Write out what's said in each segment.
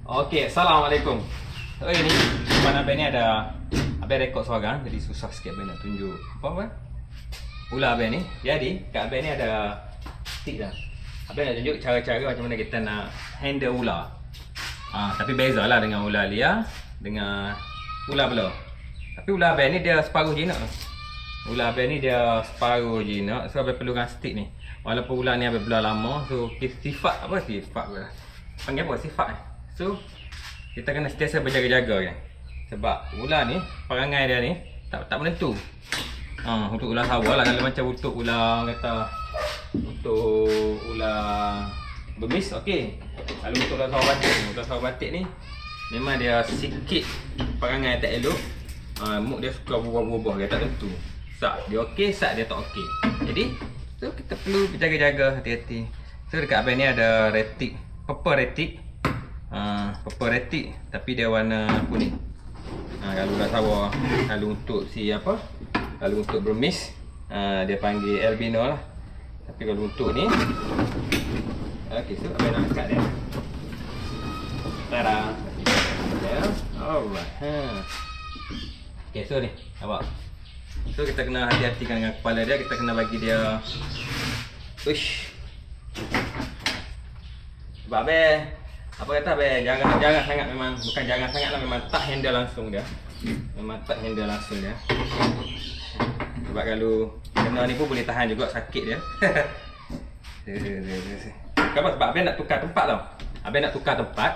Okey, Assalamualaikum. Hari ni depan Abang ni ada Abang rekod suara, jadi susah sikit Abang nak tunjuk apa ular Abang ni. Jadi kat Abang ni ada stick dah. Abang nak tunjuk cara-cara macam mana kita nak handle ular. Tapi bezalah dengan ular liar dengan ular bela. Tapi ular Abang ni dia separuh jinak. Ular Abang ni dia separuh jinak, so Abang perlukan stick ni. Walaupun ular ni Abang bela lama, so sifat apa sifat ke? Panggil apa sifat ni? So kita kena sentiasa berjaga-jaga kan. Sebab ular ni perangai dia ni tak menentu. Untuk ular sawah lah, kalau macam untuk ular kata untuk ular bemis okey. Kalau untuk ular sawah batik ni memang dia sikit perangai tak elok. Mood dia suka berubah-ubah, dia tak tentu. Sat dia okey, sat dia tak okey. Jadi so kita perlu berjaga-jaga, hati-hati. So dekat Abang ni ada retik, purple retik. Purple retik tapi dia warna kuning. Kalau ular sawah, kalau untuk si apa? Kalau untuk bermis, dia panggil albino lah. Tapi kalau untuk ni, okey, so Abang nak angkat dia. Tada. Alright. Okey, so ni, nampak? So kita kena hati-hatikan dengan kepala dia, kita kena bagi dia uish. Sebab apa kata jangan sangat, memang bukan jangan sangat lah, memang tak handle langsung dia. Memang tak handle langsung dia. Sebab kalau kena ni pun boleh tahan juga sakit dia. Kenapa? Sebab Abang nak tukar tempat tau. Abang nak tukar tempat.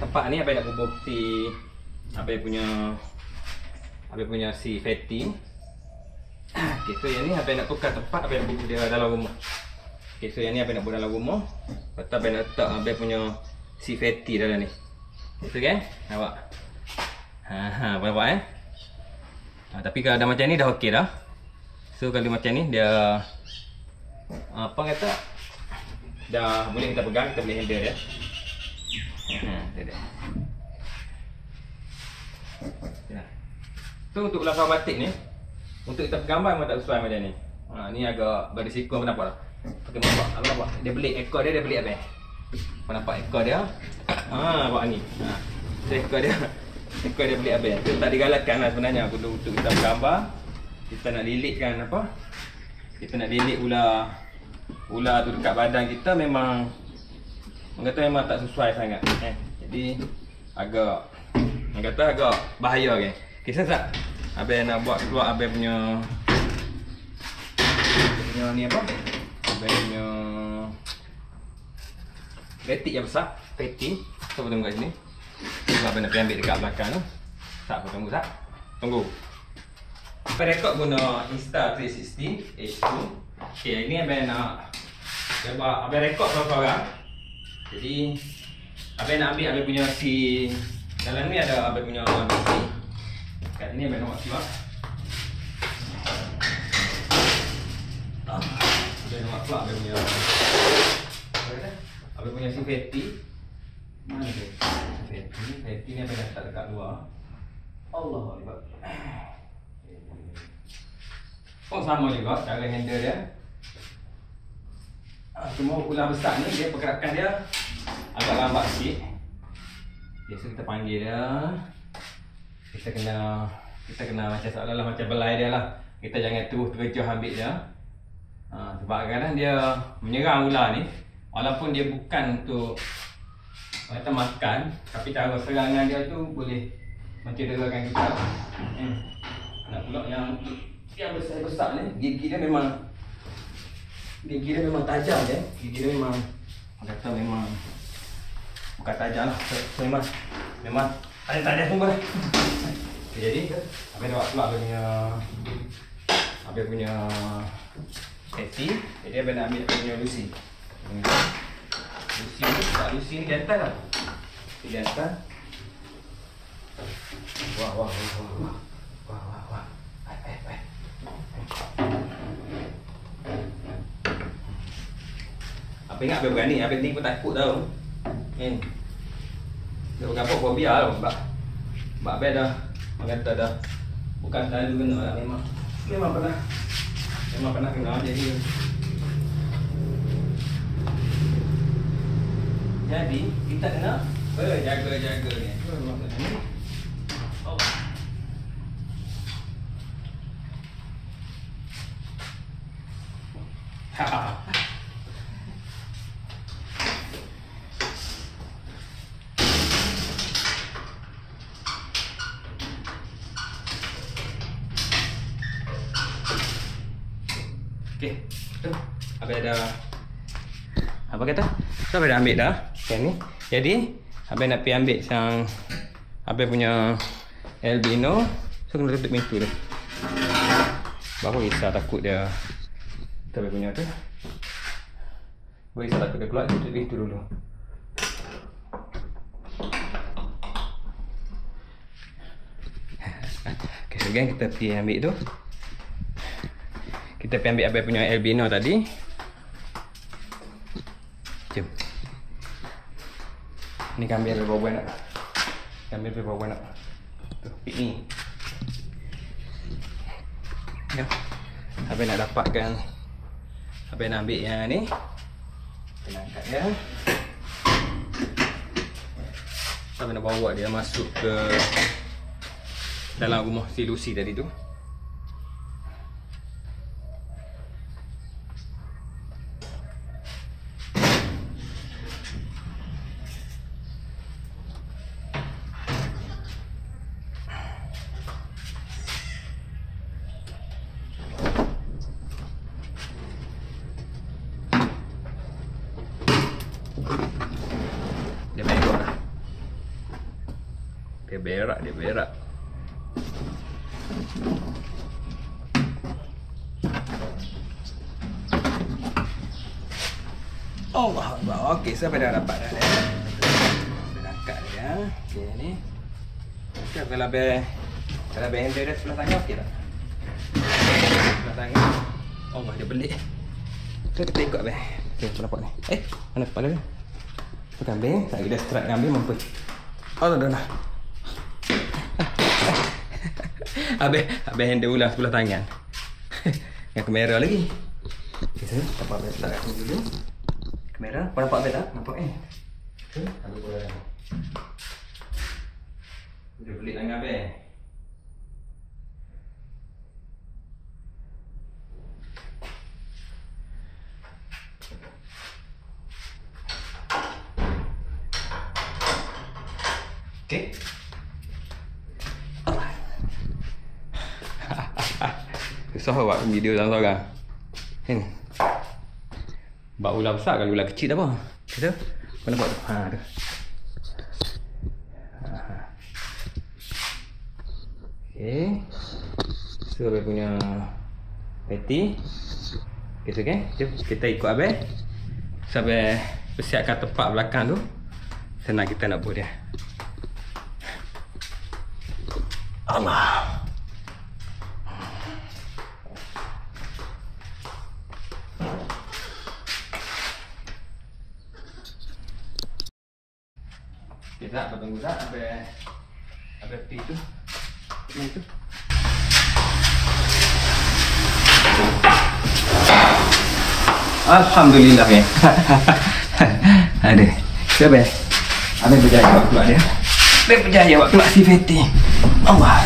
Tempat ni Abang nak bubuh si Abang punya si fatty. Okay, so yang ni Abang nak tukar tempat, Abang nak bubuh dia dalam rumah. Okay, so yang ni Abang nak buat dalam rumah. Lepas tu Abang nak letak Abang punya si fatty dalam ni. Itu kan? Nampak? Nampak tapi kalau dah macam ni dah okey dah. So kalau macam ni dia apa kata dah boleh kita pegang, kita boleh handle dia. So untuk ular sawah batik ni, untuk kita gambar memang tak sesuai macam ni. Ni agak berisiko, nampak tak? Kita nampak dia belik ekor dia belik Abang. Kau nampak ekor dia? Nampak ni. So ekor dia belik Abang. Tu tak digalakkan lah sebenarnya untuk kita bergambar. Kita nak lilitkan apa? Kita nak lilit ular tu dekat badan kita, memang orang kata memang tak sesuai sangat. Jadi agak bahaya kan. Kisah tak? Abang nak buat keluar Abang punya ni apa? Abang punya retik yang besar, fatty. So tunggu kat sini. Abang nak pergi ambil dekat belakang tu. Tak apa, tunggu tak? Tunggu. Abang rekod guna Insta360 H2. Okay, ini Abang nak Abang rekod seorang-seorang. Jadi Abang nak ambil Abang punya si dalam ni ada Abang punya si. Kat sini Abang nak buat siap. Abang nak buat Abang punya Abang punya si fatty. Mana dia? Fatty ni Abang letak dekat luar. Allah Akbar. Oh, sama juga cara handle dia. Cuma ular besar ni dia pergerakan dia agak lambat sikit. Biasa kita panggil dia. Kita kena macam seolah-olah macam belai dia lah. Kita jangan terus terjah ambil dia. Sebab kadang dia menyerang ular ni, walaupun dia bukan untuk kita makan, tapi cara serangan dia tu boleh mencederakan kita. Nak pula yang besar-besar ni, gigi dia memang tajam je. Gigi dia memang kata memang bukan tajam lah. Memang tajam semua lah. Jadi Abang nak buat Abang punya fatty. Jadi Abang nak ambil Abang punya Lucy. Lucy ni jantan lah. Dia jantan. Wah. Apa ingat Abang berani? Abang ni pun takut tau. Dia berapa pun biar tau. Sebab Abang dah kata dah bukan selalu kena lah. Memang pernah kena. Jadi Jadi kita kena berjaga-jaga ni. Oh. Okey, tu. Abang dah apa kata? So abang dah ambil dah yang ni. Jadi abang nak pergi ambil yang abang punya albino. So kena tutup pintu dia. Baru risau takut dia abang punya tu. Baru risau takut dia keluar, tutup pintu dulu. Okay, so gang kita pergi ambil tu. Kita pergi ambil abang punya albino tadi. Jom. Ni kambing abang bawa nak. Kambing abang bawa nak. Tu, pik ni. Ya. Abang nak dapatkan. Abang nak ambil yang ni. Kita angkat dia. Abang nak bawa dia masuk ke dalam rumah si Lucy tadi tu. Dia berak lah. Dia berak. Allah Akbar. Okey, sampai dah dapat dah. Saya angkat dia. Okey ni. Okey, kalau abang handle dia sebelah tangan okey tak? Sebelah tangan. Allah, dia belik. Kita ikut abang. Okey, apa nampak ni? Mana kepala dia? Tu kambing, tak kira strike kambing mampu. Oh, dah. Abang handle ulang sebelah tangan. Yang kamera lagi. Okey, saya nampak abang letak kat sini dulu. Kamera, kau nampak abang tak? Nampak Okey, abang boleh dah. Dia belik tangan abang. Okey. Susah buat video seorang-seorang. Kan? Buat ular besar kalau ular kecil tak apa. Kita kau nampak tu. Tu. Okey. So abang punya patty. Okey, jom kita ikut abang. Sampai persiapkan tempat belakang tu. Senang kita nak buat dia. Allah. Kita apa tunggu tak abang pi tu. Ni tu. Alhamdulillah ya. Ada. Siapa? Abang berjaya buat keluar dia. Abang berjaya buat keluar si Fatty. Allah.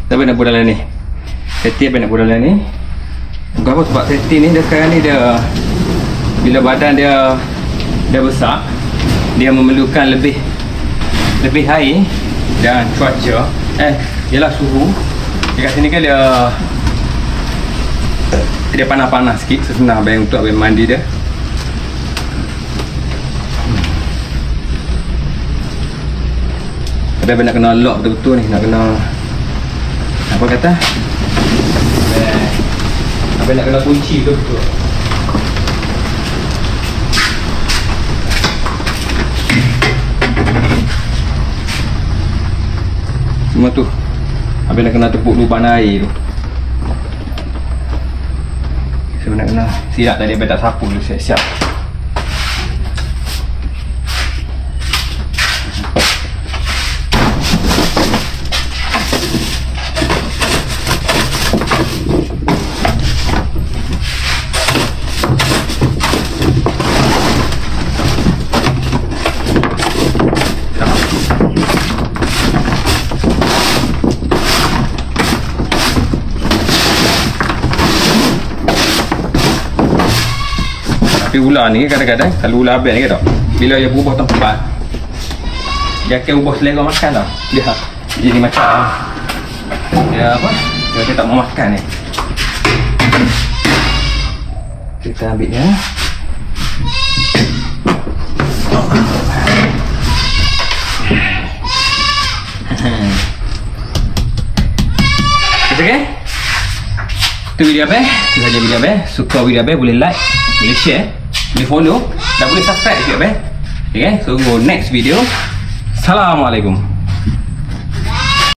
Siapa nak buat dalam ni? Fatty apa nak buat dalam ni? Kenapa sebab Fatty ni dia sekarang ni dia bila badan dia besar, dia memerlukan lebih air dan cuaca. Ialah suhu. Dekat sini kan dia panas-panas sikit. So senang abang untuk abang mandi dia. Tapi abang nak kena lock betul-betul ni. Nak kena apa kata? Abang nak kena kunci betul-betul. Semua tu abang nak kena tepuk lubang air tu. So nak kena silap tadi abang tak sapu dulu, siap-siap. Tapi ular ni kadang-kadang kalau ular abang ni ke tak, bila dia berubah tempat, dia akan ubah selera makan tau. Dia jadi macam dia apa? Dia tak mau makan ni. Kita ambil dia. Okay? Itu video apa? Itu saja video apa? Suka video apa? Boleh like, boleh share, boleh follow dan boleh subscribe juga apa? Okay? So next video. Assalamualaikum.